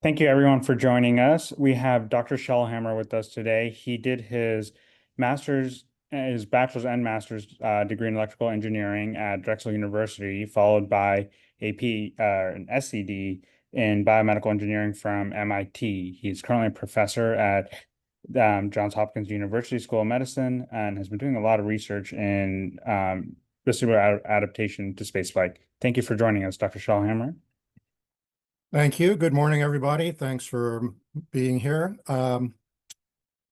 Thank you everyone for joining us. We have Dr. Shelhamer with us today. He did his bachelor's and master's degree in electrical engineering at Drexel University, followed by an ScD in biomedical engineering from MIT. He's currently a professor at Johns Hopkins University School of Medicine and has been doing a lot of research in vestibular adaptation to spaceflight. Thank you for joining us, Dr. Shelhamer. Thank you. Good morning, everybody. Thanks for being here.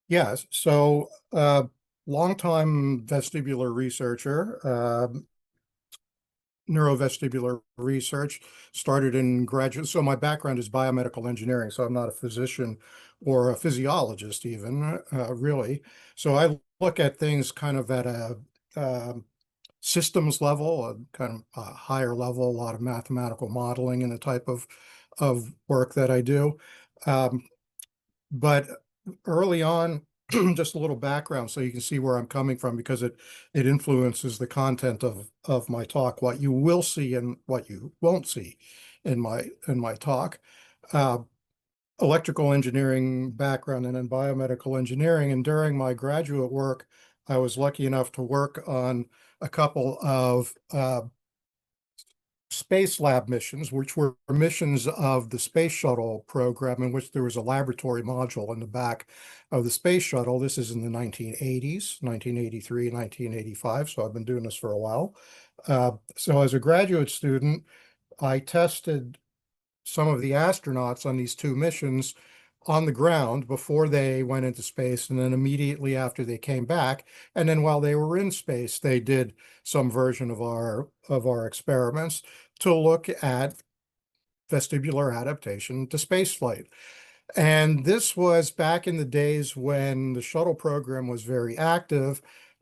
Yes, so longtime vestibular researcher, neurovestibular research, started in graduate. So my background is biomedical engineering, so I'm not a physician or a physiologist even, really. So I look at things kind of at a systems level, a kind of a higher level, a lot of mathematical modeling in the type of work that I do. But early on, just a little background so you can see where I'm coming from, because it influences the content of my talk, what you will see and what you won't see in my talk. Electrical engineering background and in biomedical engineering. And during my graduate work, I was lucky enough to work on a couple of space lab missions, which were missions of the space shuttle program, in which there was a laboratory module in the back of the space shuttle. This is in the 1980s, 1983, 1985. So I've been doing this for a while. So as a graduate student, I tested some of the astronauts on these two missions on the ground before they went into space, and then immediately after they came back. And then while they were in space, they did some version of our experiments to look at vestibular adaptation to spaceflight. And this was back in the days when the shuttle program was very active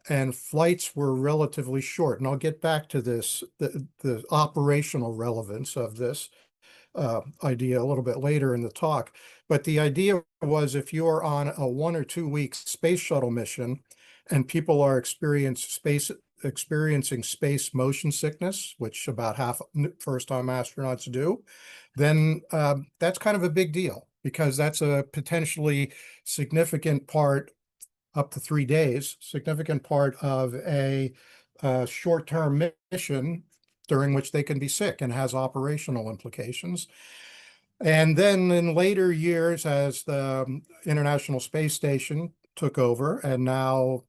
and flights were relatively short. And I'll get back to this, the operational relevance of this idea a little bit later in the talk. But the idea was, if you are on a 1 or 2 week space shuttle mission and people are experiencing space motion sickness, which about half first-time astronauts do, then that's kind of a big deal, because that's a potentially significant part, up to 3 days, significant part of a short-term mission during which they can be sick, and has operational implications. And then in later years, as the International Space Station took over, and now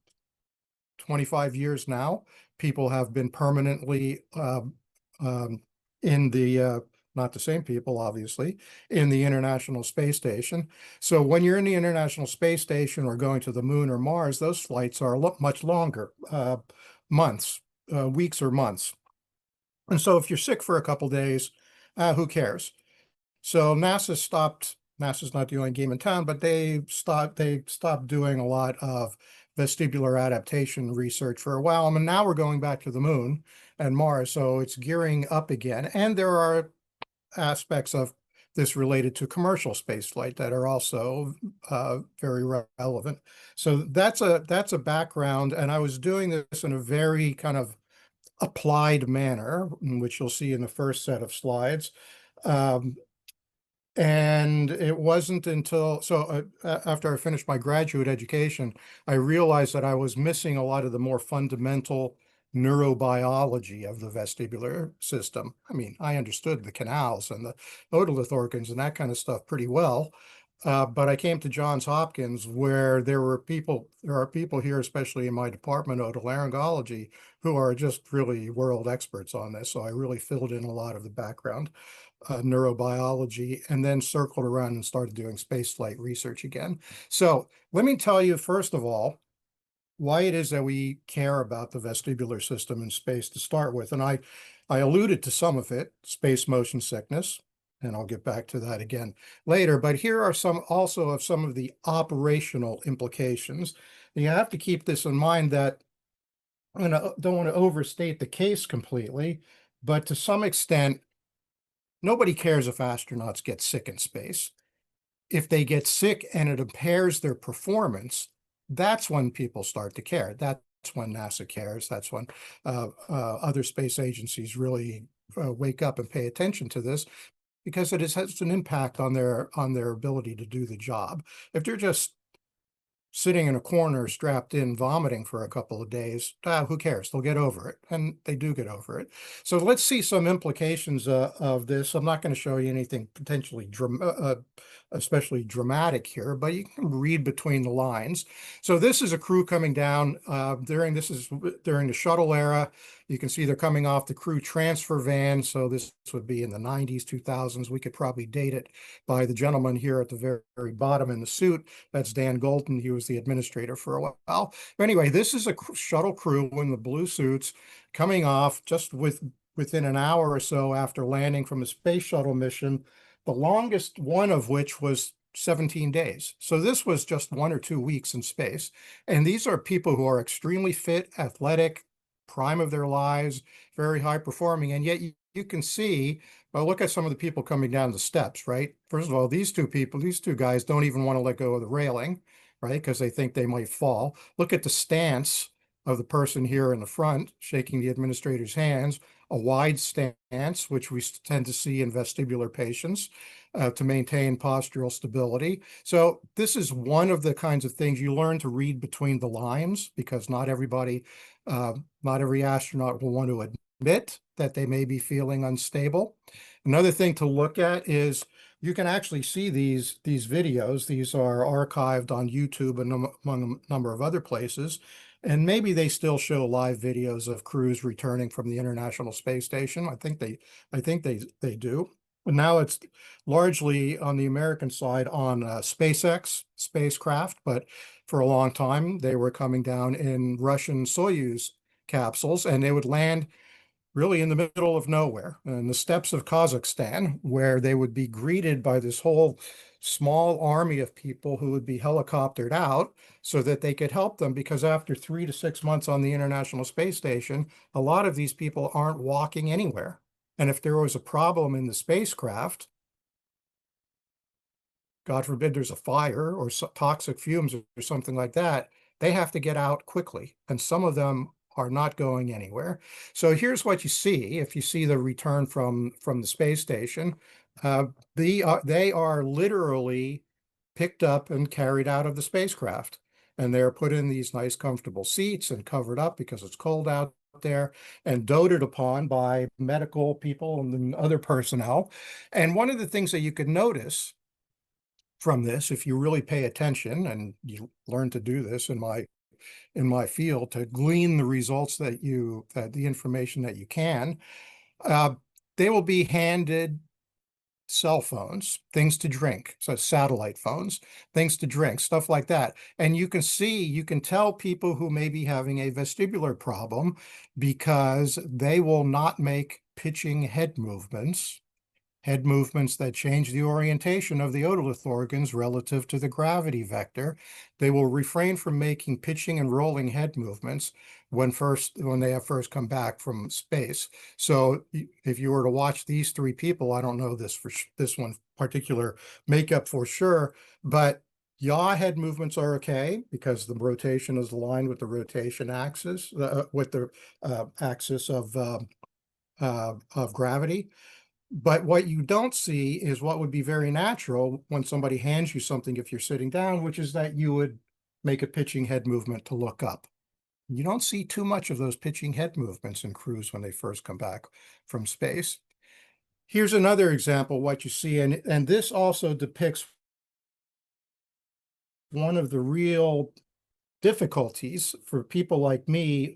25 years now, people have been permanently in the, not the same people, obviously, in the International Space Station. So when you're in the International Space Station or going to the moon or Mars, those flights are much longer, months, weeks or months. And so if you're sick for a couple days, who cares? So NASA's not the only game in town, but they stopped doing a lot of vestibular adaptation research for a while. And now we're going back to the moon and Mars, so it's gearing up again. And there are aspects of this related to commercial spaceflight that are also very relevant. So that's a background, and I was doing this in a very kind of applied manner, which you'll see in the first set of slides. And it wasn't until, after I finished my graduate education, I realized that I was missing a lot of the more fundamental neurobiology of the vestibular system. I mean, I understood the canals and the otolith organs and that kind of stuff pretty well. But I came to Johns Hopkins, where there are people here, especially in my department, otolaryngology, who are just really world experts on this. So I really filled in a lot of the background neurobiology, and then circled around and started doing spaceflight research again. So let me tell you, first of all, why it is that we care about the vestibular system in space to start with. And I alluded to some of it, space motion sickness, and I'll get back to that again later. But here are some of the operational implications. And you have to keep this in mind, that I don't want to overstate the case completely, but to some extent, nobody cares if astronauts get sick in space. If they get sick and it impairs their performance, that's when people start to care. That's when NASA cares. That's when other space agencies really wake up and pay attention to this, because it has an impact on their ability to do the job. If they're just sitting in a corner strapped in vomiting for a couple of days, who cares? They'll get over it, and they do get over it. So let's see some implications of this. I'm not going to show you anything potentially especially dramatic here, but you can read between the lines. So this is a crew coming down during the shuttle era. You can see they're coming off the crew transfer van. So this would be in the 90s, 2000s. We could probably date it by the gentleman here at the very, very bottom in the suit. That's Dan Golden. He was the administrator for a while. But anyway, this is a shuttle crew in the blue suits coming off just within an hour or so after landing from a space shuttle mission, the longest one of which was 17 days. So this was just 1 or 2 weeks in space. And these are people who are extremely fit, athletic, prime of their lives, very high performing. And yet you can see, well, look at some of the people coming down the steps, right? First of all, these two guys don't even want to let go of the railing, right? Because they think they might fall. Look at the stance of the person here in the front, shaking the administrator's hands, a wide stance, which we tend to see in vestibular patients to maintain postural stability. So this is one of the kinds of things you learn to read between the lines, because not every astronaut will want to admit that they may be feeling unstable. Another thing to look at is you can actually see these videos. These are archived on YouTube and among a number of other places. And maybe they still show live videos of crews returning from the International Space Station. I think they do. But now it's largely on the American side on SpaceX spacecraft, but for a long time they were coming down in Russian Soyuz capsules, and they would land really in the middle of nowhere, in the steppes of Kazakhstan, where they would be greeted by this whole small army of people who would be helicoptered out so that they could help them, because after 3 to 6 months on the International Space Station, a lot of these people aren't walking anywhere. And if there was a problem in the spacecraft, God forbid there's a fire or toxic fumes or something like that, they have to get out quickly. And some of them are not going anywhere. So here's what you see. If you see the return from the space station, they are literally picked up and carried out of the spacecraft. And they're put in these nice comfortable seats and covered up because it's cold out there, and doted upon by medical people and other personnel. And one of the things that you could notice from this, if you really pay attention, and you learn to do this in my field, to glean the results that the information that you can, they will be handed cell phones, things to drink, so satellite phones, things to drink, stuff like that. And you can tell people who may be having a vestibular problem because they will not make pitching head movements that change the orientation of the otolith organs relative to the gravity vector. They will refrain from making pitching and rolling head movements when they have first come back from space. So if you were to watch these three people, I don't know this one particular makeup for sure, but yaw head movements are okay because the rotation is aligned with the rotation axis, with the axis of gravity. But what you don't see is what would be very natural when somebody hands you something if you're sitting down, which is that you would make a pitching head movement to look up. You don't see too much of those pitching head movements in crews when they first come back from space. Here's another example, what you see, and this also depicts one of the real difficulties for people like me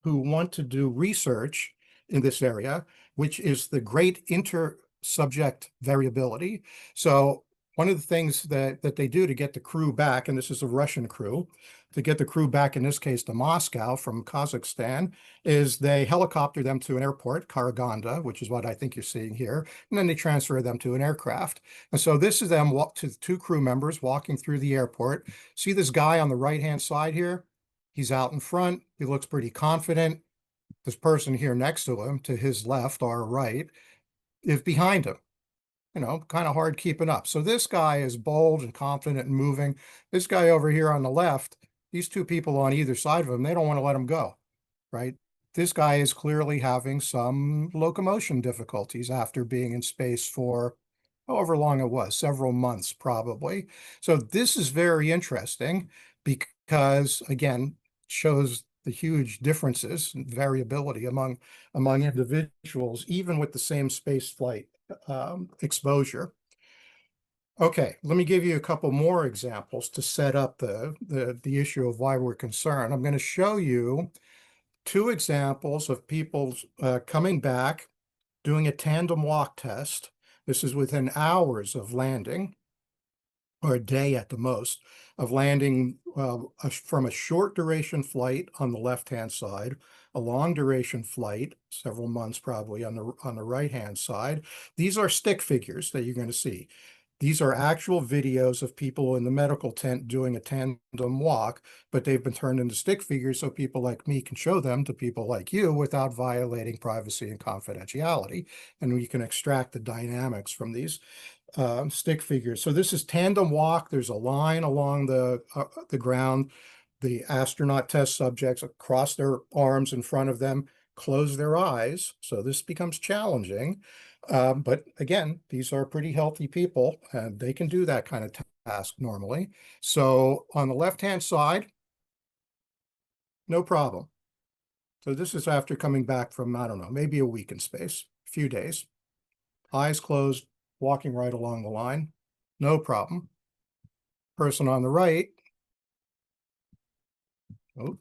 who want to do research in this area, which is the great inter-subject variability. So one of the things that they do to get the crew back, and this is a Russian crew, to get the crew back, in this case to Moscow from Kazakhstan, is they helicopter them to an airport, Karaganda, which is what I think you're seeing here, and then they transfer them to an aircraft. And so this is them to two crew members walking through the airport. See this guy on the right-hand side here? He's out in front. He looks pretty confident. This person here next to him, to his left or right, is behind him. Kind of hard keeping up. So this guy is bold and confident and moving. This guy over here on the left these two people on either side of him, they don't want to let him go, right? This guy is clearly having some locomotion difficulties after being in space for however long it was, several months probably. So this is very interesting because, again, shows the huge differences and variability among individuals, even with the same space flight exposure. Okay, let me give you a couple more examples to set up the issue of why we're concerned. I'm going to show you two examples of people coming back, doing a tandem walk test. This is within hours of landing, or a day at the most, of landing from a short duration flight on the left-hand side, a long duration flight, several months probably on the right-hand side. These are stick figures that you're going to see. These are actual videos of people in the medical tent doing a tandem walk, but they've been turned into stick figures so people like me can show them to people like you without violating privacy and confidentiality. And we can extract the dynamics from these stick figures. So this is tandem walk. There's a line along the ground. The astronaut test subjects cross their arms in front of them, close their eyes. So this becomes challenging. But again, these are pretty healthy people, and they can do that kind of task normally. So on the left-hand side, no problem. So this is after coming back from, I don't know, maybe a week in space, a few days. Eyes closed, walking right along the line, no problem. Person on the right, oh,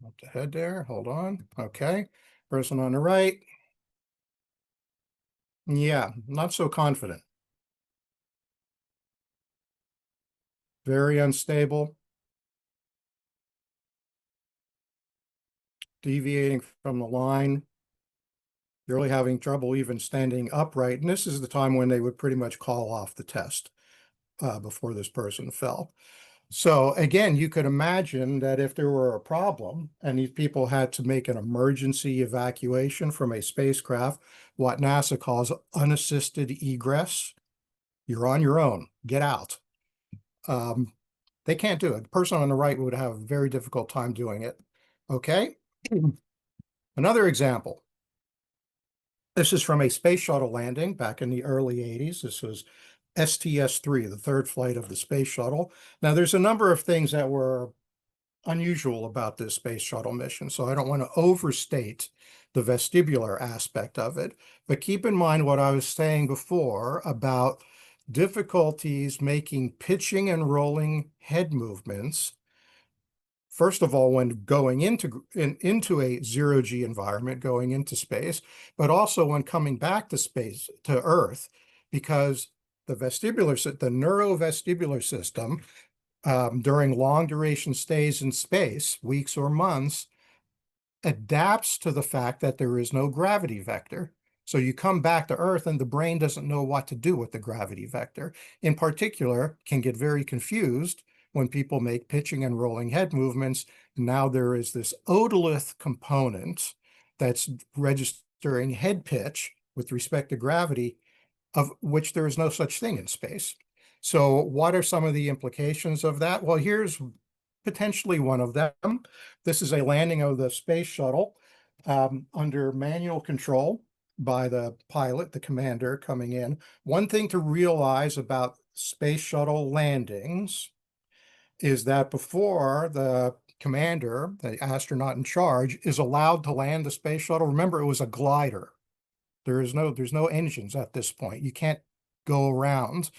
up the head there, hold on, okay. Person on the right, yeah, not so confident. Very unstable. Deviating from the line. They're really having trouble even standing upright. And this is the time when they would pretty much call off the test before this person fell. So again, you could imagine that if there were a problem and these people had to make an emergency evacuation from a spacecraft, what NASA calls unassisted egress, you're on your own, get out. They can't do it. The person on the right would have a very difficult time doing it. Okay. Another example. This is from a space shuttle landing back in the early 80s. This was STS-3, the third flight of the space shuttle. Now, there's a number of things that were unusual about this space shuttle mission, so I don't want to overstate the vestibular aspect of it. But keep in mind what I was saying before about difficulties making pitching and rolling head movements. First of all, when going into a zero-G environment, going into space, but also when coming back to space, to Earth, because the neurovestibular system during long duration stays in space, weeks or months, adapts to the fact that there is no gravity vector. So you come back to Earth and the brain doesn't know what to do with the gravity vector. In particular, can get very confused when people make pitching and rolling head movements. Now there is this otolith component that's registering head pitch with respect to gravity, of which there is no such thing in space. So what are some of the implications of that? Well, here's potentially one of them. This is a landing of the space shuttle under manual control by the pilot, the commander coming in. One thing to realize about space shuttle landings is that before the commander, the astronaut in charge, is allowed to land the space shuttle, remember it was a glider. There's no engines at this point. You can't go around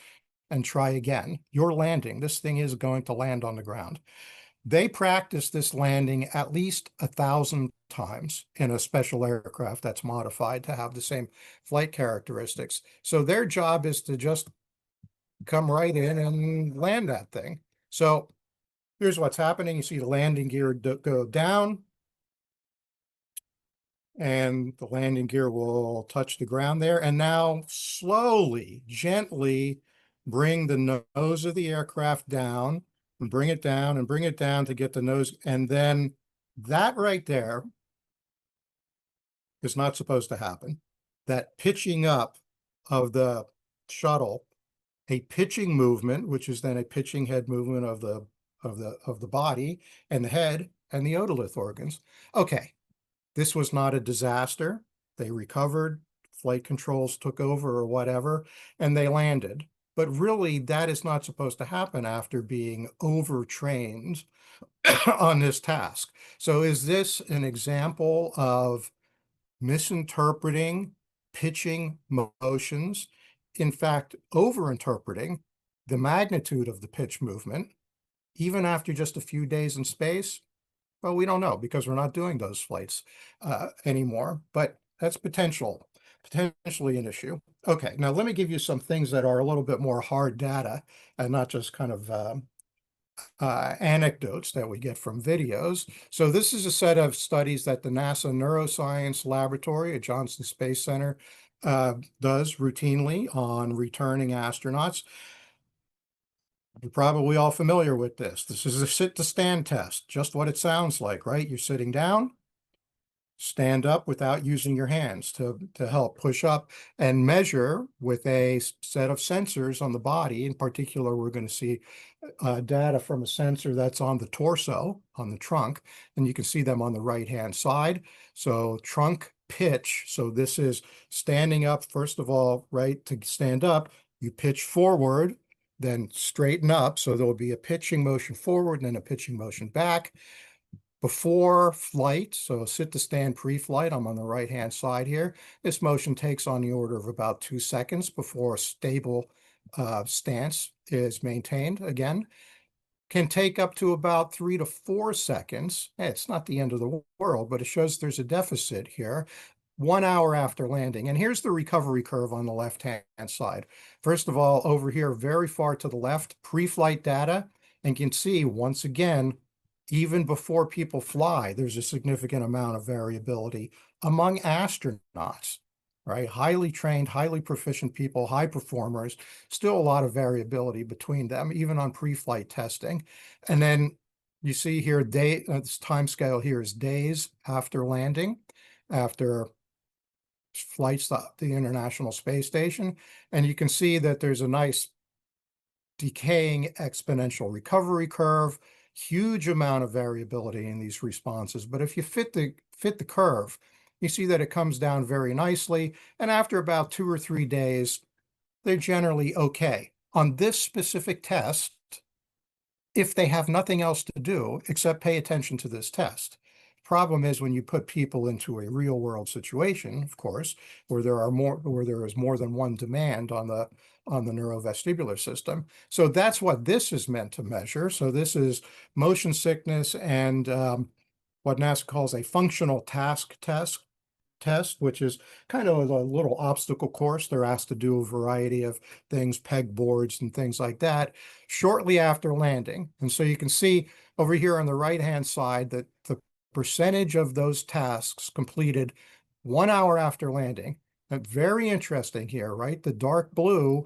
and try again. You're landing. This thing is going to land on the ground. They practice this landing at least 1,000 times in a special aircraft that's modified to have the same flight characteristics. So their job is to just come right in and land that thing. So here's what's happening. You see the landing gear go down, and the landing gear will touch the ground there. And now slowly, gently bring the nose of the aircraft down and bring it down and bring it down to get the nose. And then that right there is not supposed to happen. That pitching up of the shuttle, a pitching movement, which is then a pitching head movement of the of the body and the head and the otolith organs. Okay, this was not a disaster. They recovered, flight controls took over or whatever, and they landed. But really, that is not supposed to happen after being overtrained on this task. So is this an example of misinterpreting pitching motions, in fact, overinterpreting the magnitude of the pitch movement, even after just a few days in space? Well, we don't know because we're not doing those flights anymore, but that's potentially an issue. Okay, now let me give you some things that are a little bit more hard data and not just kind of anecdotes that we get from videos. So this is a set of studies that the NASA Neuroscience Laboratory at Johnson Space Center does routinely on returning astronauts. You're probably all familiar with this. This is a sit to stand test, just what it sounds like, right? You're sitting down, stand up without using your hands to help push up and measure with a set of sensors on the body. In particular, we're going to see data from a sensor that's on the torso, on the trunk, and you can see them on the right-hand side. So trunk pitch. So this is standing up, first of all, right? To stand up, you pitch forward, then straighten up. So there will be a pitching motion forward and then a pitching motion back. Before flight, so sit to stand pre-flight, I'm on the right-hand side here. This motion takes on the order of about 2 seconds before a stable stance is maintained. Again, can take up to about 3 to 4 seconds. It's not the end of the world, but it shows there's a deficit here. 1 hour after landing. And here's the recovery curve on the left-hand side. First of all, over here, very far to the left, pre-flight data, and you can see once again, even before people fly, there's a significant amount of variability among astronauts, right? Highly trained, highly proficient people, high performers, still a lot of variability between them, even on pre-flight testing. And then you see here, this time scale here is days after landing, after flights to the International Space Station. And you can see that there's a nice decaying exponential recovery curve, huge amount of variability in these responses. But if you fit the curve, you see that it comes down very nicely. And after about 2 or 3 days, they're generally okay. On this specific test, if they have nothing else to do except pay attention to this test. Problem is when you put people into a real world situation, of course, where there is more than one demand on the neurovestibular system. So that's what this is meant to measure. So this is motion sickness and what NASA calls a functional task test, which is kind of a little obstacle course. They're asked to do a variety of things, pegboards and things like that, shortly after landing. And so you can see over here on the right-hand side that the percentage of those tasks completed 1 hour after landing. And very interesting here, right? The dark blue,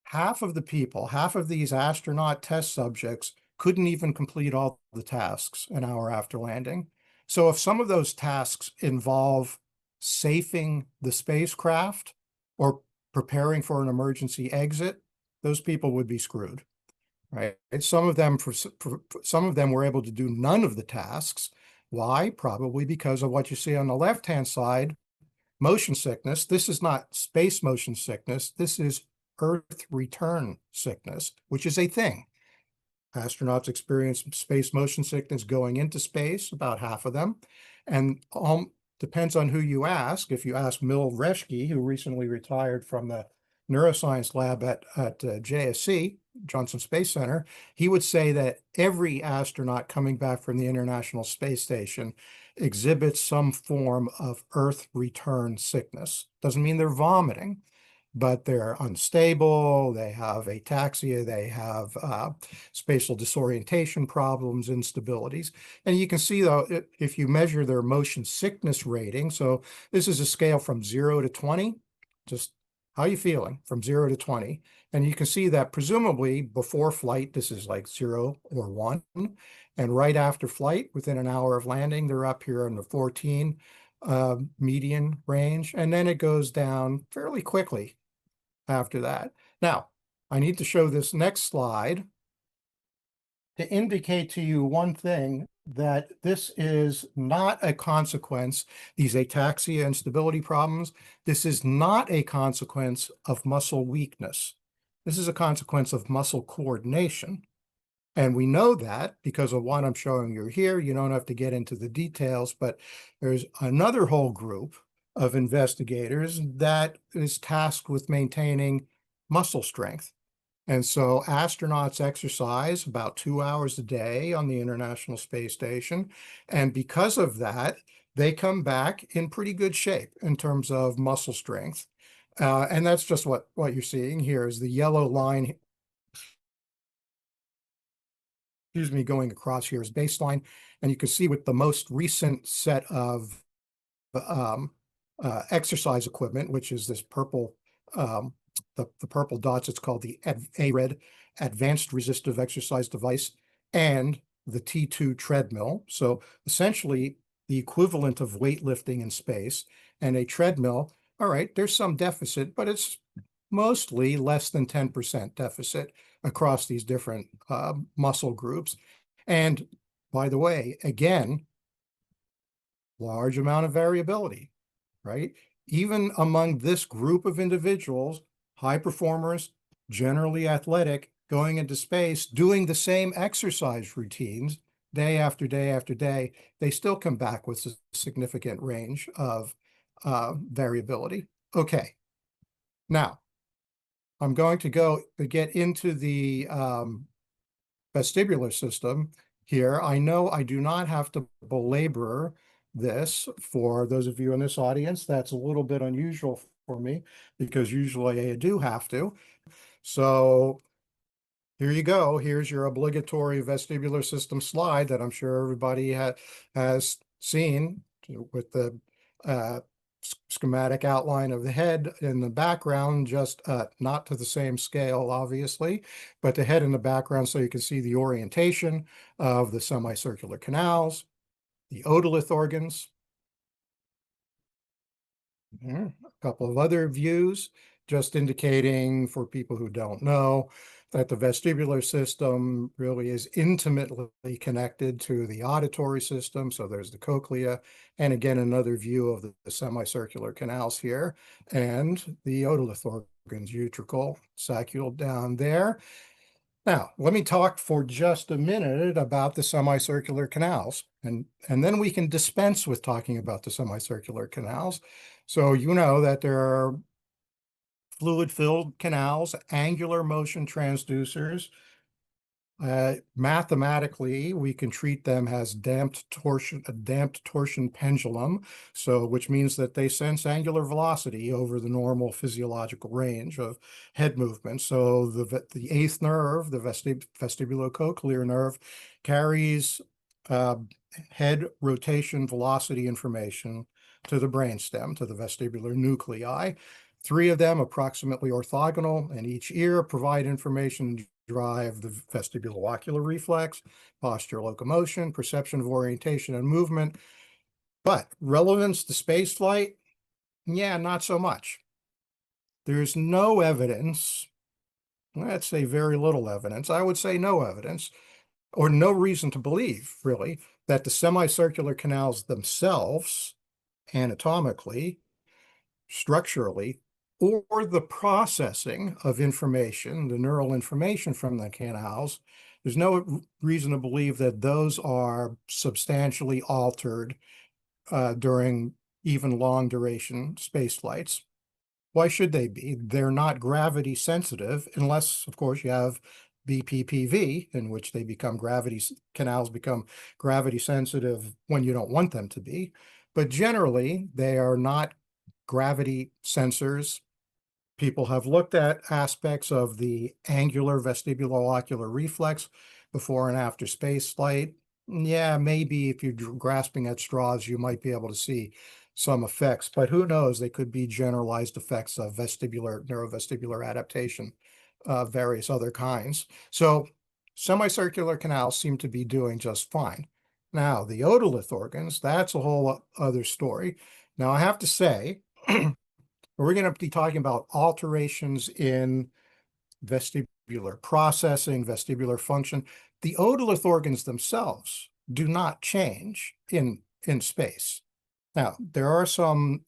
half of the people, half of these astronaut test subjects couldn't even complete all the tasks an hour after landing. So if some of those tasks involve safing the spacecraft or preparing for an emergency exit, those people would be screwed, right? And some of them were able to do none of the tasks. Why? Probably because of what you see on the left-hand side, motion sickness. This is not space motion sickness. This is Earth return sickness, which is a thing. Astronauts experience space motion sickness going into space, about half of them. And depends on who you ask. If you ask Mil Reschke, who recently retired from the neuroscience lab at JSC, Johnson Space Center, he would say that every astronaut coming back from the International Space Station exhibits some form of Earth return sickness. Doesn't mean they're vomiting, but they're unstable, they have ataxia, they have spatial disorientation problems, instabilities. And you can see, though, if you measure their motion sickness rating, so this is a scale from 0 to 20, just how are you feeling from 0 to 20? And you can see that presumably before flight, this is like 0 or 1. And right after flight, within an hour of landing, they're up here in the 14 median range. And then it goes down fairly quickly after that. Now, I need to show this next slide to indicate to you one thing, that this is not a consequence, these ataxia and stability problems, this is not a consequence of muscle weakness. This is a consequence of muscle coordination. And we know that because of what I'm showing you here. You don't have to get into the details, but there's another whole group of investigators that is tasked with maintaining muscle strength. And so astronauts exercise about 2 hours a day on the International Space Station. And because of that, they come back in pretty good shape in terms of muscle strength. And that's just what you're seeing here is the yellow line, excuse me, going across here is baseline. And you can see with the most recent set of um, exercise equipment, which is this purple, the purple dots, it's called the ARED, Advanced Resistive Exercise Device, and the T2 treadmill. So essentially the equivalent of weightlifting in space. And a treadmill, all right, there's some deficit, but it's mostly less than 10% deficit across these different muscle groups. And by the way, again, large amount of variability, right? Even among this group of individuals, high performers, generally athletic, going into space, doing the same exercise routines day after day after day, they still come back with a significant range of variability. Okay, now I'm going to get into the vestibular system here. I know I do not have to belabor this for those of you in this audience. That's a little bit unusual for me because usually I do have to. So here you go. Here's your obligatory vestibular system slide that I'm sure everybody has seen with the schematic outline of the head in the background, just not to the same scale, obviously, but the head in the background so you can see the orientation of the semicircular canals, the otolith organs. A couple of other views, just indicating for people who don't know that the vestibular system really is intimately connected to the auditory system. So there's the cochlea, and again, another view of the semicircular canals here, and the otolith organs, utricle, saccule down there. Now, let me talk for just a minute about the semicircular canals, and then we can dispense with talking about the semicircular canals. So you know that there are fluid-filled canals, angular motion transducers. Mathematically, we can treat them as a damped torsion pendulum, so which means that they sense angular velocity over the normal physiological range of head movement. So the eighth nerve, the vestibulocochlear nerve, carries head rotation velocity information to the brainstem, to the vestibular nuclei. Three of them approximately orthogonal, and each ear provide information drive the vestibulo-ocular reflex, posture, locomotion, perception of orientation and movement. But relevance to spaceflight, yeah, not so much. There's no evidence, let's say very little evidence, I would say no evidence, or no reason to believe, really, that the semicircular canals themselves, anatomically, structurally, or the processing of information, the neural information from the canals, there's no reason to believe that those are substantially altered during even long duration space flights. Why should they be? They're not gravity sensitive unless, of course, you have BPPV, in which canals become gravity sensitive when you don't want them to be. But generally, they are not gravity sensors. People have looked at aspects of the angular vestibulo-ocular reflex before and after space flight. Yeah, maybe if you're grasping at straws, you might be able to see some effects, but who knows? They could be generalized effects of neurovestibular adaptation, various other kinds. So semicircular canals seem to be doing just fine. Now, the otolith organs, that's a whole other story. Now, I have to say, we're going to be talking about alterations in vestibular processing, vestibular function. The otolith organs themselves do not change in space. Now, there were some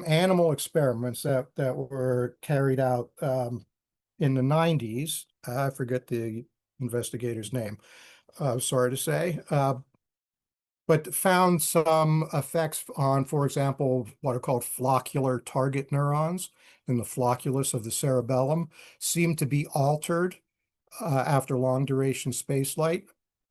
animal experiments that were carried out in the 90s. I forget the investigator's name, sorry to say, but found some effects on, for example, what are called floccular target neurons in the flocculus of the cerebellum seem to be altered after long duration spaceflight.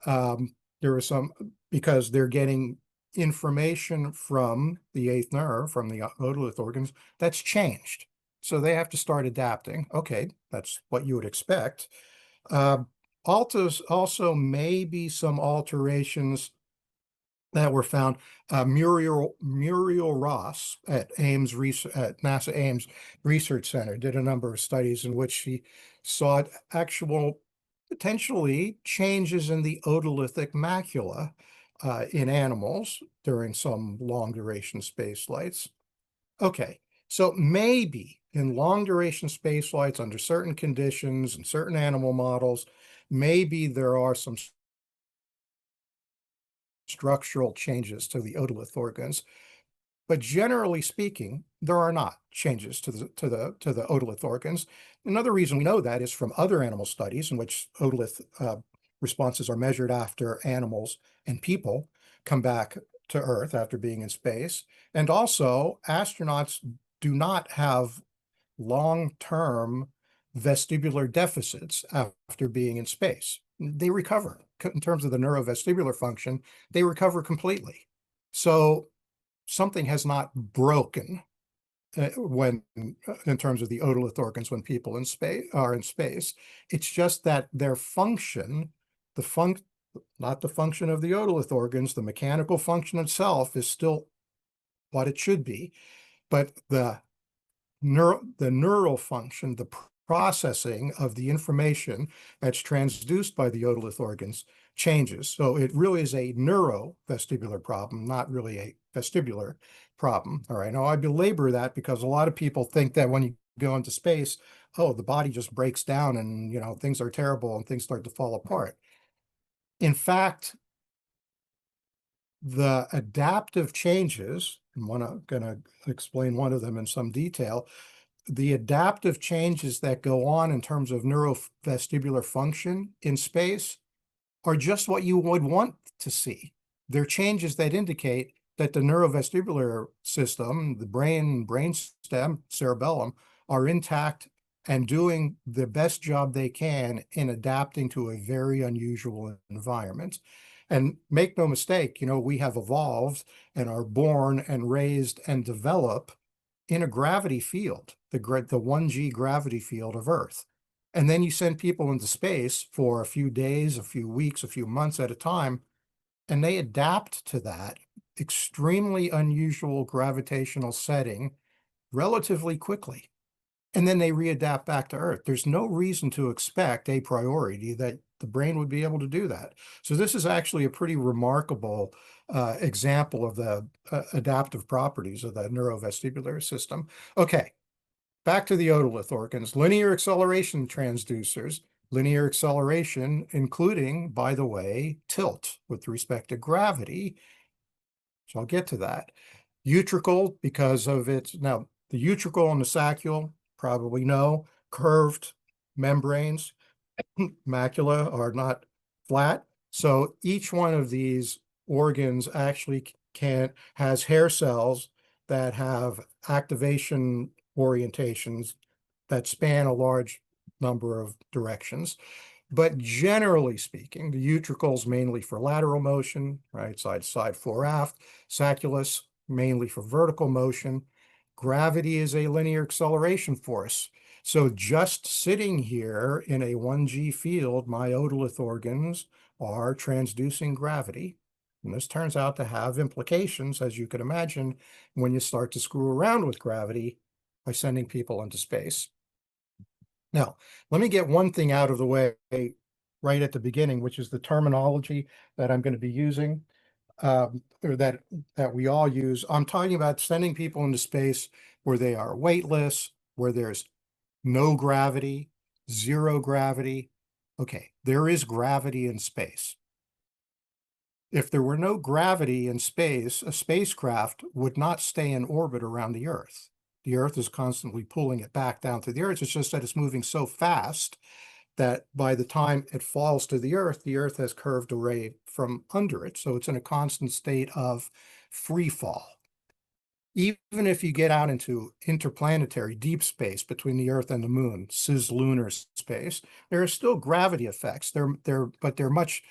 There was some, because they're getting information from the eighth nerve, from the otolith organs, that's changed. So they have to start adapting. Okay, that's what you would expect. Also may be some alterations that were found. Muriel Ross at NASA Ames Research Center did a number of studies in which she saw actual potentially changes in the otolithic macula in animals during some long duration space flights. Okay, so maybe in long duration space flights under certain conditions and certain animal models, maybe there are some structural changes to the otolith organs. But generally speaking, there are not changes to the otolith organs. Another reason we know that is from other animal studies in which otolith responses are measured after animals and people come back to Earth after being in space. And also, astronauts do not have long-term vestibular deficits after being in space. They recover. In terms of the neurovestibular function, they recover completely. So something has not broken when in terms of the otolith organs when people in space are in space. It's just that their function, not the function of the otolith organs, the mechanical function itself is still what it should be, but the neural function, the processing of the information that's transduced by the otolith organs changes. So it really is a neurovestibular problem, not really a vestibular problem. All right. Now I belabor that because a lot of people think that when you go into space, oh, the body just breaks down and, things are terrible and things start to fall apart. In fact, the adaptive changes, and I'm going to explain one of them in some detail, the adaptive changes that go on in terms of neurovestibular function in space are just what you would want to see. They're changes that indicate that the neurovestibular system, the brain stem, cerebellum, are intact and doing the best job they can in adapting to a very unusual environment. And make no mistake, we have evolved and are born and raised and develop in a gravity field, the 1G gravity field of Earth. And then you send people into space for a few days, a few weeks, a few months at a time, and they adapt to that extremely unusual gravitational setting relatively quickly. And then they readapt back to Earth. There's no reason to expect a priori that the brain would be able to do that. So this is actually a pretty remarkable example of the adaptive properties of the neurovestibular system. Okay, back to the otolith organs. Linear acceleration transducers. Linear acceleration, including, by the way, tilt with respect to gravity. So I'll get to that. Utricle, because of its, now the utricle and the saccule, probably know, curved membranes, macula are not flat. So each one of these organs actually has hair cells that have activation orientations that span a large number of directions. But generally speaking, the utricles mainly for lateral motion, right, side to side, fore aft, sacculus mainly for vertical motion. Gravity is a linear acceleration force. So just sitting here in a 1G field, my otolith organs are transducing gravity. And this turns out to have implications, as you can imagine, when you start to screw around with gravity by sending people into space. Now, let me get one thing out of the way right at the beginning, which is the terminology that I'm going to be using, or that we all use. I'm talking about sending people into space where they are weightless, where there's no gravity, zero gravity, Okay, there is gravity in space. If there were no gravity in space, a spacecraft would not stay in orbit around the Earth. The Earth is constantly pulling it back down to the Earth. It's just that it's moving so fast that by the time it falls to the Earth has curved away from under it. So it's in a constant state of free fall. Even if you get out into interplanetary deep space between the Earth and the Moon, cislunar space, there are still gravity effects. But they're much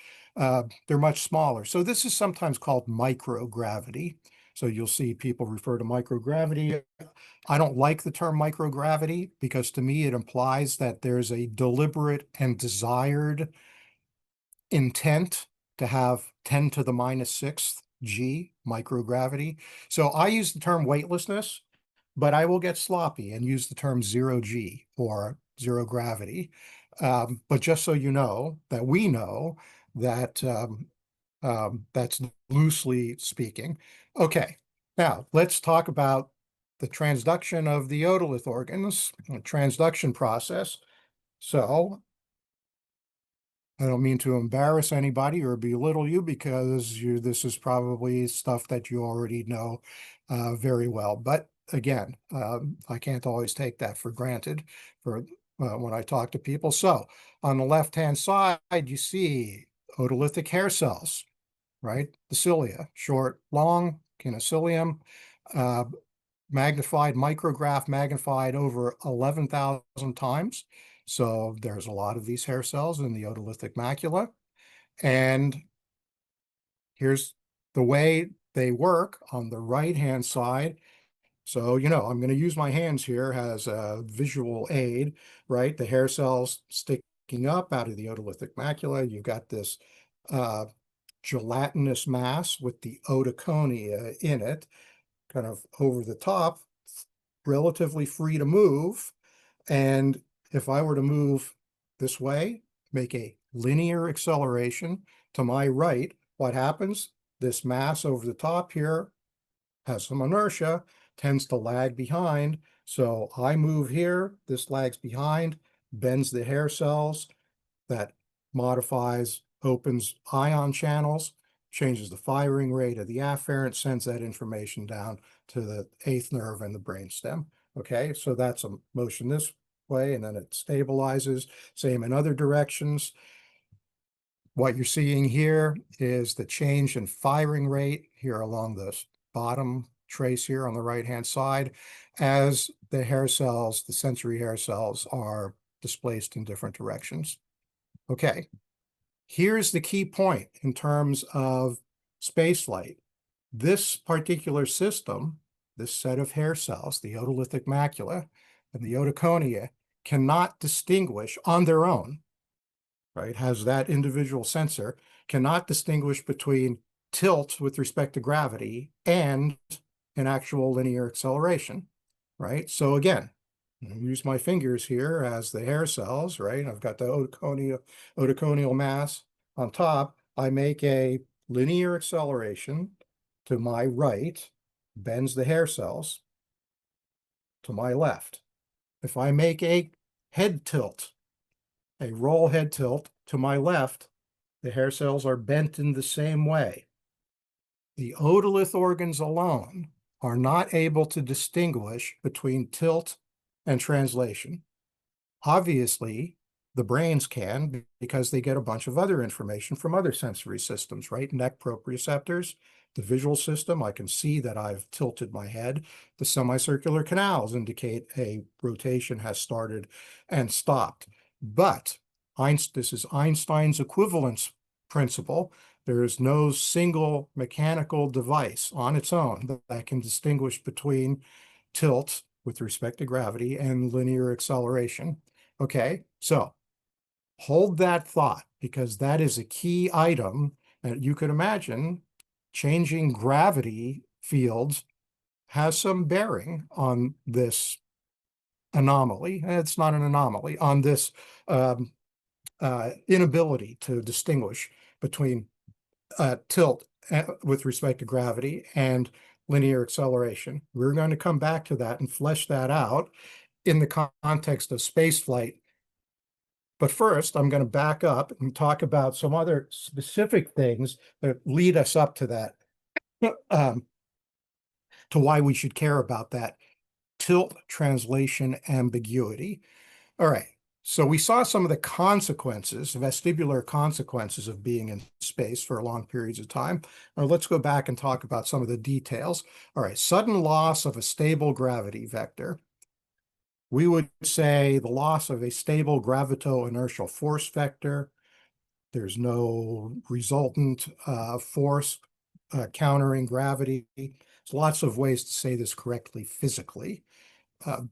smaller. So this is sometimes called microgravity. So you'll see people refer to microgravity. I don't like the term microgravity because to me it implies that there's a deliberate and desired intent to have 10 to the minus sixth G microgravity. So I use the term weightlessness, but I will get sloppy and use the term zero G or zero gravity. But just so you know that we know that that's loosely speaking. Okay, now let's talk about the transduction of the otolith organs, the transduction process. So I don't mean to embarrass anybody or belittle you because this is probably stuff that you already know very well. But again, I can't always take that for granted for when I talk to people. So on the left-hand side, you see otolithic hair cells, right? The cilia, short, long, kinocilium, uh, magnified, micrograph magnified over 11,000 times. So there's a lot of these hair cells in the otolithic macula. And here's the way they work on the right-hand side. So, I'm going to use my hands here as a visual aid, right? The hair cells sticking up out of the otolithic macula. You've got this uh, gelatinous mass with the otoconia in it, kind of over the top, relatively free to move. And if I were to move this way, make a linear acceleration to my right, what happens? This mass over the top here has some inertia, tends to lag behind. So I move here, this lags behind, bends the hair cells, that modifies, opens ion channels, changes the firing rate of the afferent, sends that information down to the eighth nerve and the brainstem. Okay, so that's a motion this way, and then it stabilizes. Same in other directions. What you're seeing here is the change in firing rate here along the bottom trace here on the right-hand side as the hair cells, the sensory hair cells, are displaced in different directions. Okay, here's the key point in terms of spaceflight. This particular system, this set of hair cells, the otolithic macula and the otoconia, cannot distinguish on their own, right, has that individual sensor, cannot distinguish between tilt with respect to gravity and an actual linear acceleration, right? So again, use my fingers here as the hair cells, right? I've got the otoconial mass on top. I make a linear acceleration to my right, bends the hair cells to my left. If I make a head tilt, a roll head tilt to my left, the hair cells are bent in the same way. The otolith organs alone are not able to distinguish between tilt and translation. Obviously, the brains can because they get a bunch of other information from other sensory systems, right? Neck proprioceptors, the visual system, I can see that I've tilted my head. The semicircular canals indicate a rotation has started and stopped. But this is Einstein's equivalence principle. There is no single mechanical device on its own that can distinguish between tilt with respect to gravity and linear acceleration. Okay, so hold that thought because that is a key item that you could imagine changing gravity fields has some bearing on this anomaly. It's not an anomaly, on this inability to distinguish between tilt with respect to gravity and linear acceleration. We're going to come back to that and flesh that out in the context of spaceflight But first, I'm going to back up and talk about some other specific things that lead us up to that, um, to why we should care about that tilt translation ambiguity. All right. So we saw some of the consequences, vestibular consequences of being in space for long periods of time. Now let's go back and talk about some of the details. All right. Sudden loss of a stable gravity vector. We would say the loss of a stable gravito-inertial force vector. There's no resultant force countering gravity. There's lots of ways to say this correctly physically.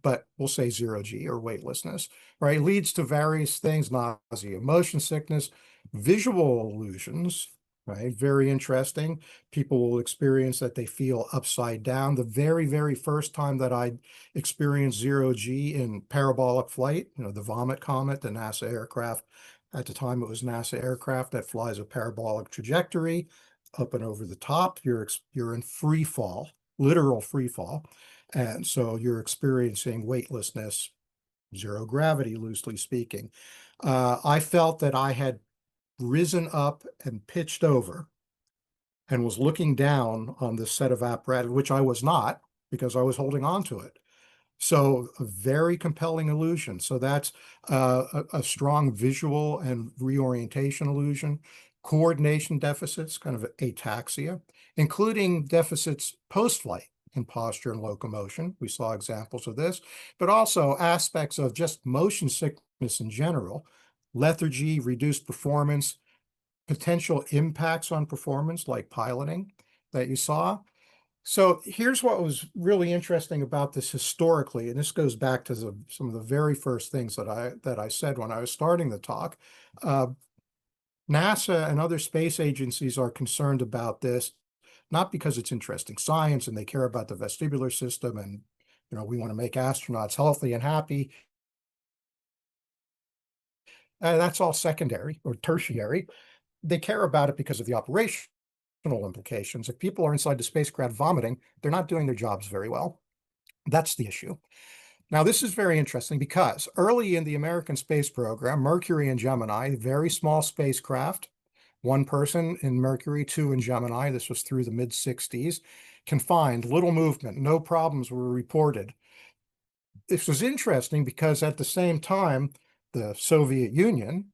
But we'll say zero G or weightlessness, right? Leads to various things, nausea, motion sickness, visual illusions, right? Very interesting. People will experience that they feel upside down. The very, very first time that I experienced zero G in parabolic flight, the Vomit Comet, the NASA aircraft, at the time it was NASA aircraft that flies a parabolic trajectory up and over the top. You're in free fall, literal free fall. And so you're experiencing weightlessness, zero gravity, loosely speaking. I felt that I had risen up and pitched over and was looking down on this set of apparatus, which I was not because I was holding on to it. So a very compelling illusion. So that's a strong visual and reorientation illusion, coordination deficits, kind of ataxia, including deficits post-flight in posture and locomotion. We saw examples of this, but also aspects of just motion sickness in general, lethargy, reduced performance, potential impacts on performance like piloting that you saw. So here's what was really interesting about this historically, and this goes back to some of the very first things that I said when I was starting the talk. NASA and other space agencies are concerned about this, not because it's interesting science and they care about the vestibular system and we want to make astronauts healthy and happy. That's all secondary or tertiary. They care about it because of the operational implications. If people are inside the spacecraft vomiting, they're not doing their jobs very well. That's the issue. Now, this is very interesting because early in the American space program, Mercury and Gemini, very small spacecraft, one person in Mercury, two in Gemini, this was through the mid-60s, confined, little movement, no problems were reported. This was interesting because at the same time, the Soviet Union,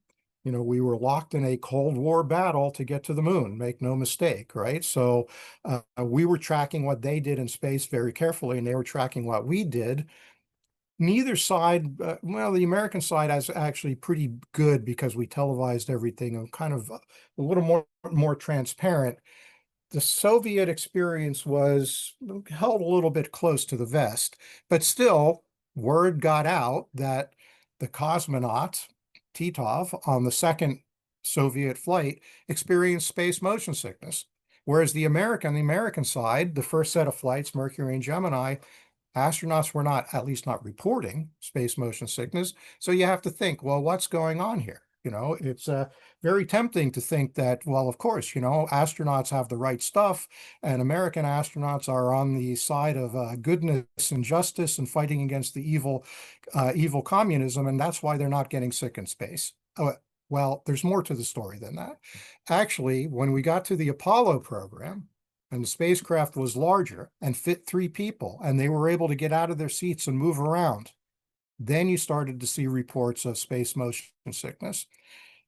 we were locked in a Cold War battle to get to the moon, make no mistake, right? So we were tracking what they did in space very carefully, and they were tracking what we did. Neither side, well, the American side is actually pretty good because we televised everything and kind of a little more transparent. The Soviet experience was held a little bit close to the vest, but still, word got out that the cosmonaut Titov on the second Soviet flight experienced space motion sickness. Whereas the American side, the first set of flights, Mercury and Gemini, astronauts were not, at least not reporting space motion sickness. So you have to think, well, what's going on here? It's very tempting to think that, well, of course, astronauts have the right stuff, and American astronauts are on the side of goodness and justice and fighting against the evil communism, and that's why they're not getting sick in space. Well, there's more to the story than that. Actually, when we got to the Apollo program, and the spacecraft was larger and fit 3 people, and they were able to get out of their seats and move around, then you started to see reports of space motion sickness.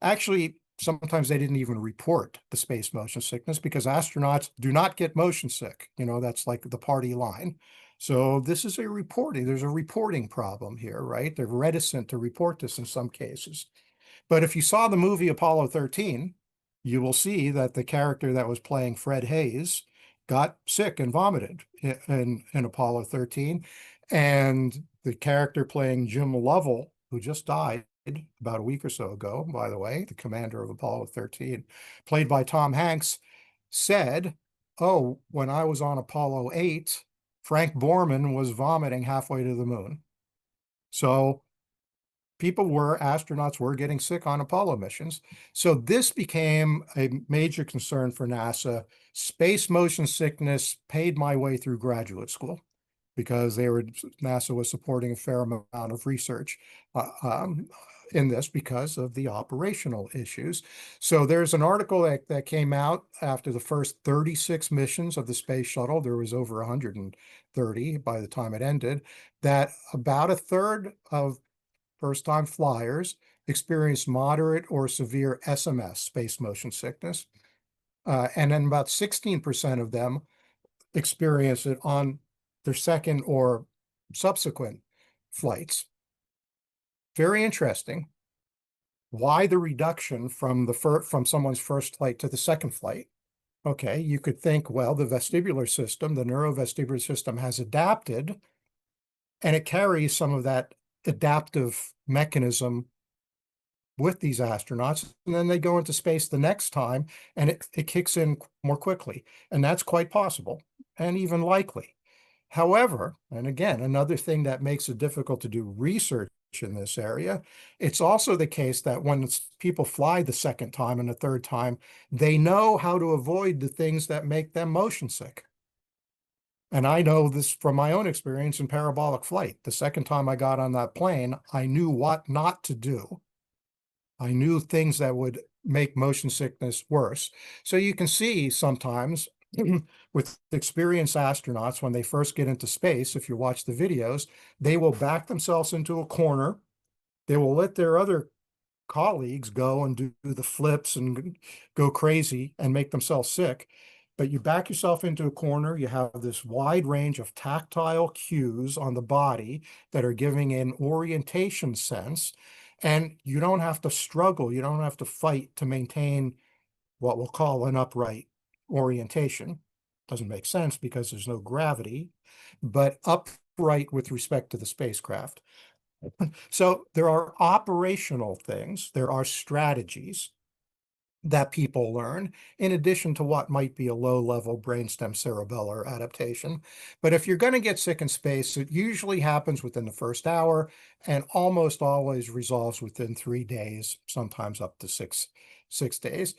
Actually, sometimes they didn't even report the space motion sickness because astronauts do not get motion sick. That's like the party line. So this is there's a reporting problem here, right? They're reticent to report this in some cases. But if you saw the movie Apollo 13, you will see that the character that was playing Fred Hayes got sick and vomited in Apollo 13. And the character playing Jim Lovell, who just died about a week or so ago, by the way, the commander of Apollo 13, played by Tom Hanks, said, oh, when I was on Apollo 8, Frank Borman was vomiting halfway to the moon. So astronauts were getting sick on Apollo missions. So this became a major concern for NASA. Space motion sickness paid my way through graduate school because NASA was supporting a fair amount of research in this because of the operational issues. So there's an article that came out after the first 36 missions of the space shuttle. There was over 130 by the time it ended, that about a third of first-time flyers experienced moderate or severe SMS, space motion sickness. And then about 16% of them experience it on their second or subsequent flights. Very interesting. Why the reduction from from someone's first flight to the second flight? Okay, you could think, well, the vestibular system, the neurovestibular system has adapted, and it carries some of that adaptive mechanism with these astronauts, and then they go into space the next time, and it kicks in more quickly. And that's quite possible and even likely. However, and again, another thing that makes it difficult to do research in this area, it's also the case that when people fly the second time and the third time, they know how to avoid the things that make them motion sick. And I know this from my own experience in parabolic flight. The second time I got on that plane, I knew what not to do. I knew things that would make motion sickness worse. So you can see sometimes with experienced astronauts, when they first get into space, if you watch the videos, they will back themselves into a corner. They will let their other colleagues go and do the flips and go crazy and make themselves sick. But you back yourself into a corner, you have this wide range of tactile cues on the body that are giving an orientation sense. And you don't have to struggle, you don't have to fight to maintain what we'll call an upright orientation. Doesn't make sense because there's no gravity, but upright with respect to the spacecraft. So there are operational things, there are strategies that people learn, in addition to what might be a low-level brainstem cerebellar adaptation. But if you're going to get sick in space, it usually happens within the first hour and almost always resolves within 3 days, sometimes up to six days.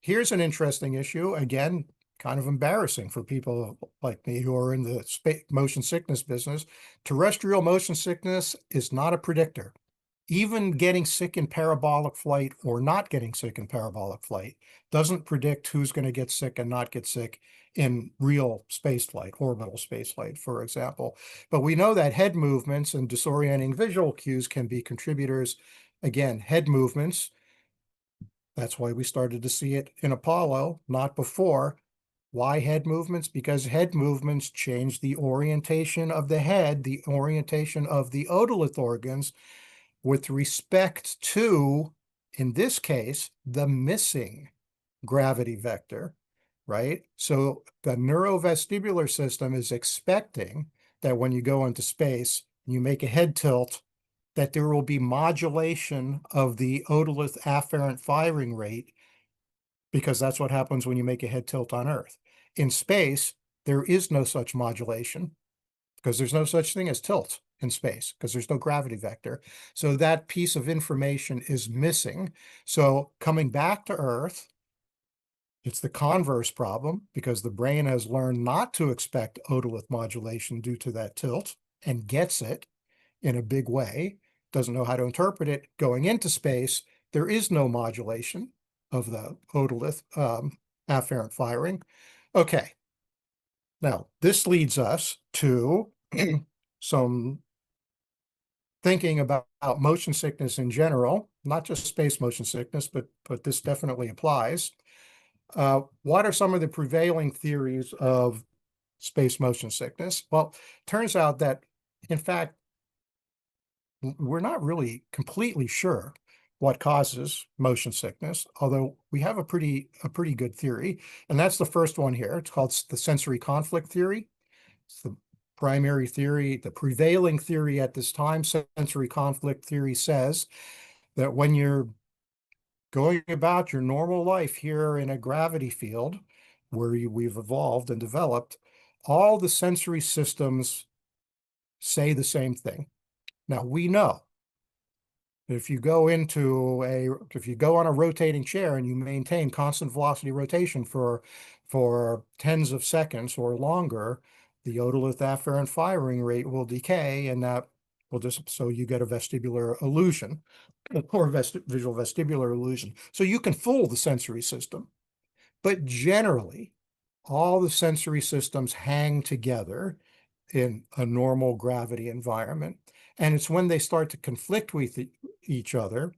Here's an interesting issue, again, kind of embarrassing for people like me who are in the motion sickness business. Terrestrial motion sickness is not a predictor. Even getting sick in parabolic flight or not getting sick in parabolic flight doesn't predict who's going to get sick and not get sick in real space flight, orbital space flight, for example. But we know that head movements and disorienting visual cues can be contributors. Again, head movements, that's why we started to see it in Apollo, not before. Why head movements? Because head movements change the orientation of the head, the orientation of the otolith organs, with respect to, in this case, the missing gravity vector, right? So the neurovestibular system is expecting that when you go into space, you make a head tilt, that there will be modulation of the otolith afferent firing rate, because that's what happens when you make a head tilt on Earth. In space, there is no such modulation because there's no such thing as tilt in space because there's no gravity vector. So that piece of information is missing. So coming back to Earth, it's the converse problem because the brain has learned not to expect otolith modulation due to that tilt and gets it in a big way, doesn't know how to interpret it. Going into space, there is no modulation of the otolith afferent firing. Okay, now this leads us to some thinking about motion sickness in general, not just space motion sickness, but this definitely applies. What are some of the prevailing theories of space motion sickness? Well, turns out that, in fact, we're not really completely sure what causes motion sickness, although we have a pretty good theory, and that's the first one here. It's called the sensory conflict theory. It's the primary theory, the prevailing theory at this time. Sensory conflict theory says that when you're going about your normal life here in a gravity field where we've evolved and developed, all the sensory systems say the same thing. Now, we know if you go on a rotating chair and you maintain constant velocity rotation for tens of seconds or longer, the otolith afferent firing rate will decay, and that Well, just so you get a vestibular illusion or visual vestibular illusion. So you can fool the sensory system. But generally, all the sensory systems hang together in a normal gravity environment. And it's when they start to conflict with each other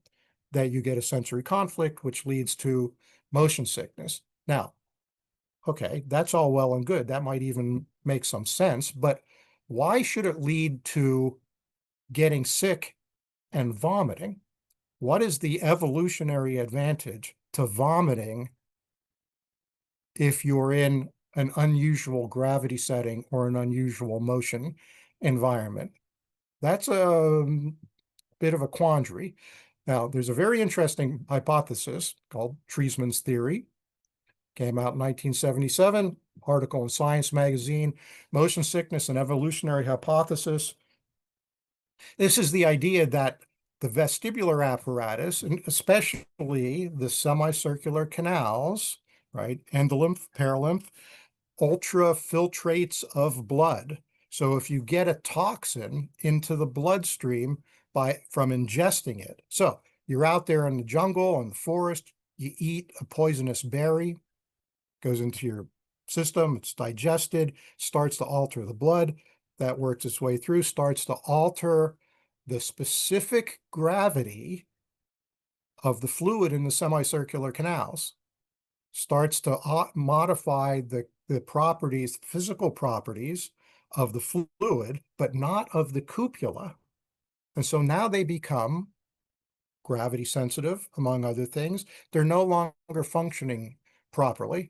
that you get a sensory conflict, which leads to motion sickness. Now, okay, that's all well and good. That might even make some sense, but why should it lead to getting sick and vomiting? What is the evolutionary advantage to vomiting if you're in an unusual gravity setting or an unusual motion environment? That's a bit of a quandary. Now, there's a very interesting hypothesis called Treisman's theory. Came out in 1977, article in Science magazine, Motion Sickness and Evolutionary Hypothesis. This is the idea that the vestibular apparatus, and especially the semicircular canals, right, endolymph, paralymph, ultrafiltrates of blood. So if you get a toxin into the bloodstream from ingesting it, so you're out there in the jungle and the forest, you eat a poisonous berry, goes into your system, it's digested, starts to alter the blood, that works its way through, starts to alter the specific gravity of the fluid in the semicircular canals, starts to modify the properties, physical properties of the fluid, but not of the cupula. And so now they become gravity sensitive, among other things. They're no longer functioning properly.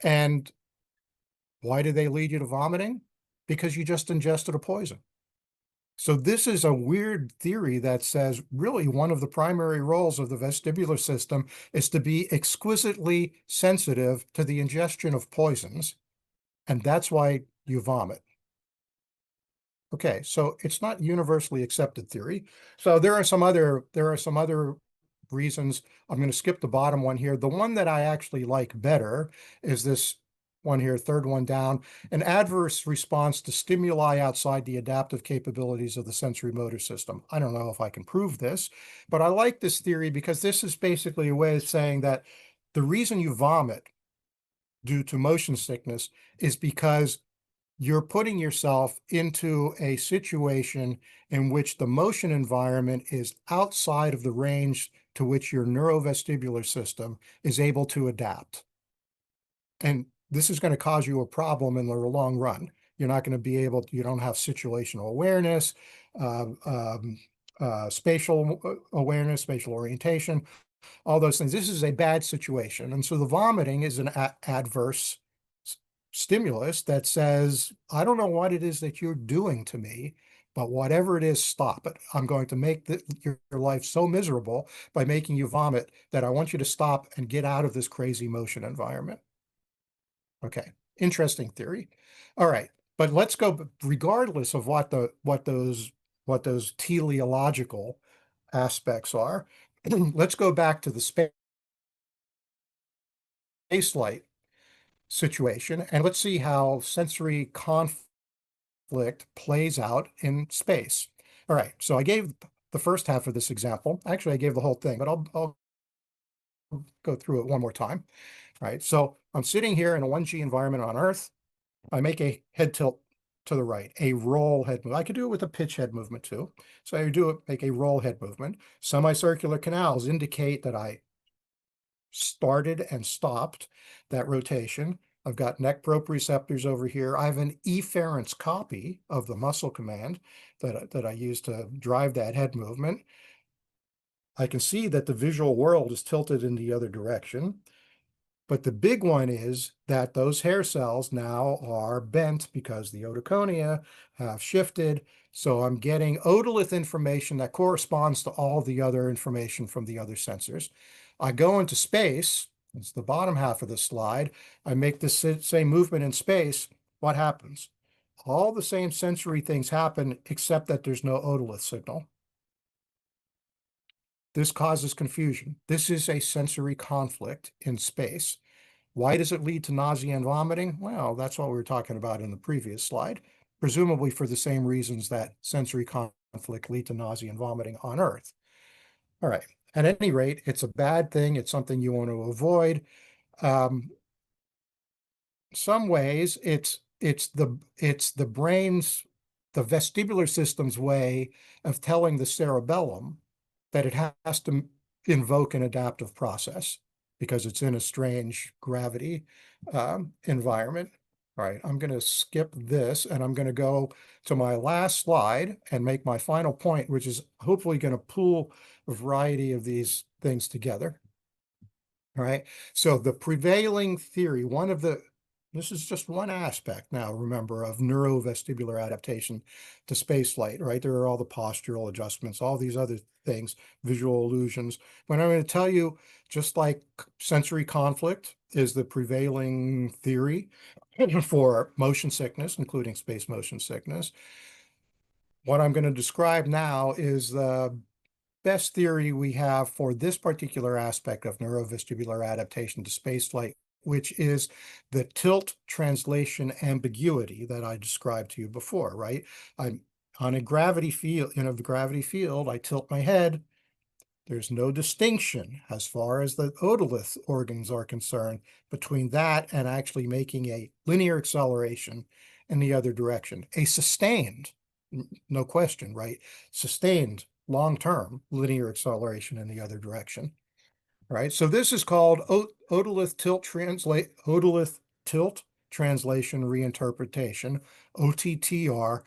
And why do they lead you to vomiting? Because you just ingested a poison. So this is a weird theory that says really one of the primary roles of the vestibular system is to be exquisitely sensitive to the ingestion of poisons, and that's why you vomit. Okay, so it's not universally accepted theory. So there are some other reasons. I'm going to skip the bottom one here. The one that I actually like better is this one here, third one down, an adverse response to stimuli outside the adaptive capabilities of the sensory motor system. I don't know if I can prove this, but I like this theory because this is basically a way of saying that the reason you vomit due to motion sickness is because you're putting yourself into a situation in which the motion environment is outside of the range to which your neurovestibular system is able to adapt. And this is going to cause you a problem in the long run. You're not going to be able to, you don't have situational awareness, spatial awareness, spatial orientation, all those things. This is a bad situation. And so the vomiting is an adverse stimulus that says, I don't know what it is that you're doing to me, but whatever it is, stop it. I'm going to make your life so miserable by making you vomit that I want you to stop and get out of this crazy motion environment. Okay, interesting theory. All right, but let's go, regardless of what those teleological aspects are, let's go back to the spaceflight situation, and let's see how sensory conflict plays out in space. All right, so I gave the first half of this example. Actually, I gave the whole thing, but I'll go through it one more time. All right, so I'm sitting here in a 1G environment on Earth. I make a head tilt to the right, a roll head movement. I could do it with a pitch head movement too. So I do it, make a roll head movement. Semicircular canals indicate that I started and stopped that rotation. I've got neck proprioceptors over here. I have an efference copy of the muscle command that I use to drive that head movement. I can see that the visual world is tilted in the other direction. But the big one is that those hair cells now are bent because the otoconia have shifted. So I'm getting otolith information that corresponds to all the other information from the other sensors. I go into space. It's the bottom half of the slide. I make this same movement in space. What happens? All the same sensory things happen, except that there's no otolith signal. This causes confusion. This is a sensory conflict in space. Why does it lead to nausea and vomiting? Well, that's what we were talking about in the previous slide. presumably for the same reasons that sensory conflict lead to nausea and vomiting on Earth. All right. At any rate, it's a bad thing. It's something you want to avoid. Um, some ways it's the brain's the vestibular system's way of telling the cerebellum that it has to invoke an adaptive process because it's in a strange gravity environment. All right, I'm going to skip this and I'm going to go to my last slide and make my final point, which is hopefully going to pool a variety of these things together. All right. So the prevailing theory, this is just one aspect now, remember, of neurovestibular adaptation to spaceflight, right? There are all the postural adjustments, all these other things, visual illusions. But I'm going to tell you, just like sensory conflict is the prevailing theory for motion sickness, including space motion sickness, what I'm going to describe now is the best theory we have for this particular aspect of neurovestibular adaptation to spaceflight, which is the tilt translation ambiguity that I described to you before, right? I'm on a gravity field, the gravity field, I tilt my head. There's no distinction as far as the otolith organs are concerned between that and actually making a linear acceleration in the other direction. A sustained, no question, right? Sustained long-term linear acceleration in the other direction. Right. So this is called otolith tilt translation reinterpretation, OTTR,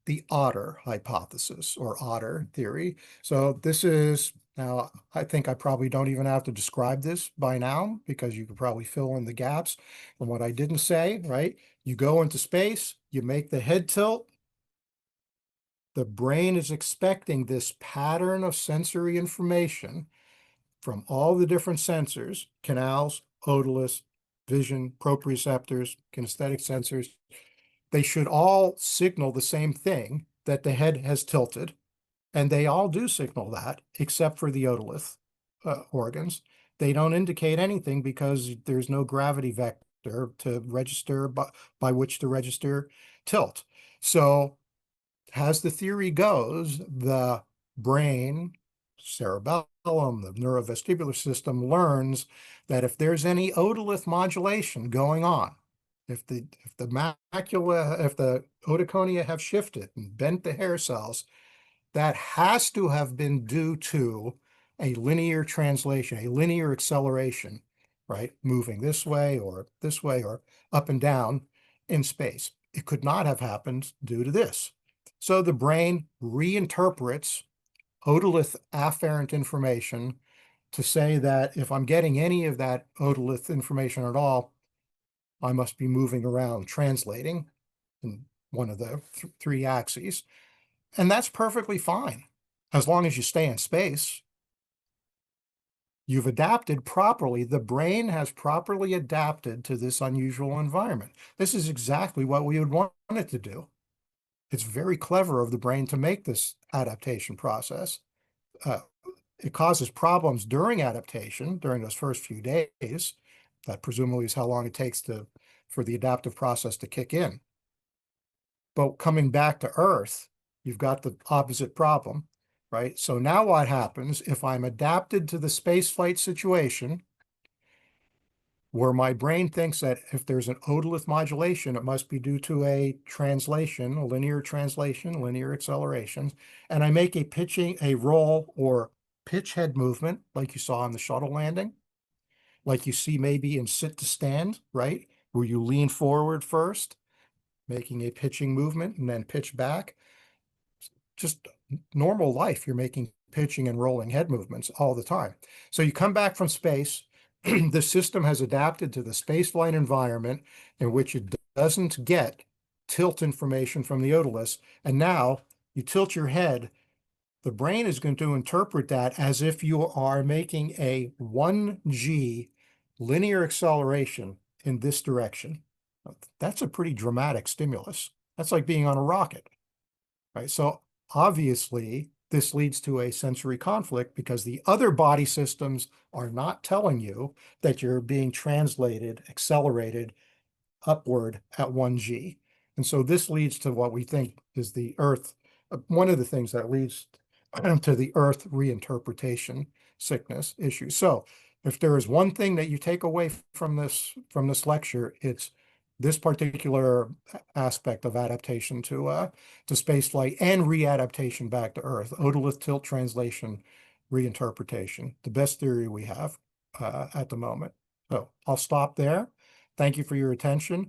the Otter hypothesis or Otter theory. So this is now, I think I probably don't even have to describe this by now because you could probably fill in the gaps from what I didn't say, right? You go into space, you make the head tilt. The brain is expecting this pattern of sensory information from all the different sensors, canals, otoliths, vision, proprioceptors, kinesthetic sensors. They should all signal the same thing, that the head has tilted, and they all do signal that, except for the otolith organs. They don't indicate anything because there's no gravity vector to register by which to register tilt. So as the theory goes, the brain, cerebellum, the neurovestibular system learns that if there's any otolith modulation going on, if the macula, if the otoconia have shifted and bent the hair cells, that has to have been due to a linear translation, a linear acceleration, right? Moving this way or up and down in space. It could not have happened due to this. So the brain reinterprets otolith afferent information to say that if I'm getting any of that otolith information at all, I must be moving around, translating in one of the three axes. And that's perfectly fine as long as you stay in space. You've adapted properly. The brain has properly adapted to this unusual environment. This is exactly what we would want it to do. It's very clever of the brain to make this adaptation process. It causes problems during adaptation, during those first few days. That presumably is how long it takes for the adaptive process to kick in. But coming back to Earth, you've got the opposite problem, right? So now what happens if I'm adapted to the spaceflight situation where my brain thinks that if there's an otolith modulation, it must be due to a translation, a linear translation, linear acceleration, and I make a roll or pitch head movement like you saw on the shuttle landing, like you see maybe in sit to stand, right? Where you lean forward first, making a pitching movement and then pitch back. Just normal life, you're making pitching and rolling head movements all the time. So you come back from space, the system has adapted to the spaceflight environment in which it doesn't get tilt information from the otoliths. And now you tilt your head, the brain is going to interpret that as if you are making a 1G linear acceleration in this direction. That's a pretty dramatic stimulus. That's like being on a rocket, right? So obviously, this leads to a sensory conflict because the other body systems are not telling you that you're being translated, accelerated upward at 1G. And so this leads to what we think is the Earth, one of the things that leads to the Earth reinterpretation sickness issue. So if there is one thing that you take away from this lecture, it's this particular aspect of adaptation to spaceflight and readaptation back to Earth, otolith tilt translation reinterpretation, the best theory we have at the moment. So I'll stop there. Thank you for your attention.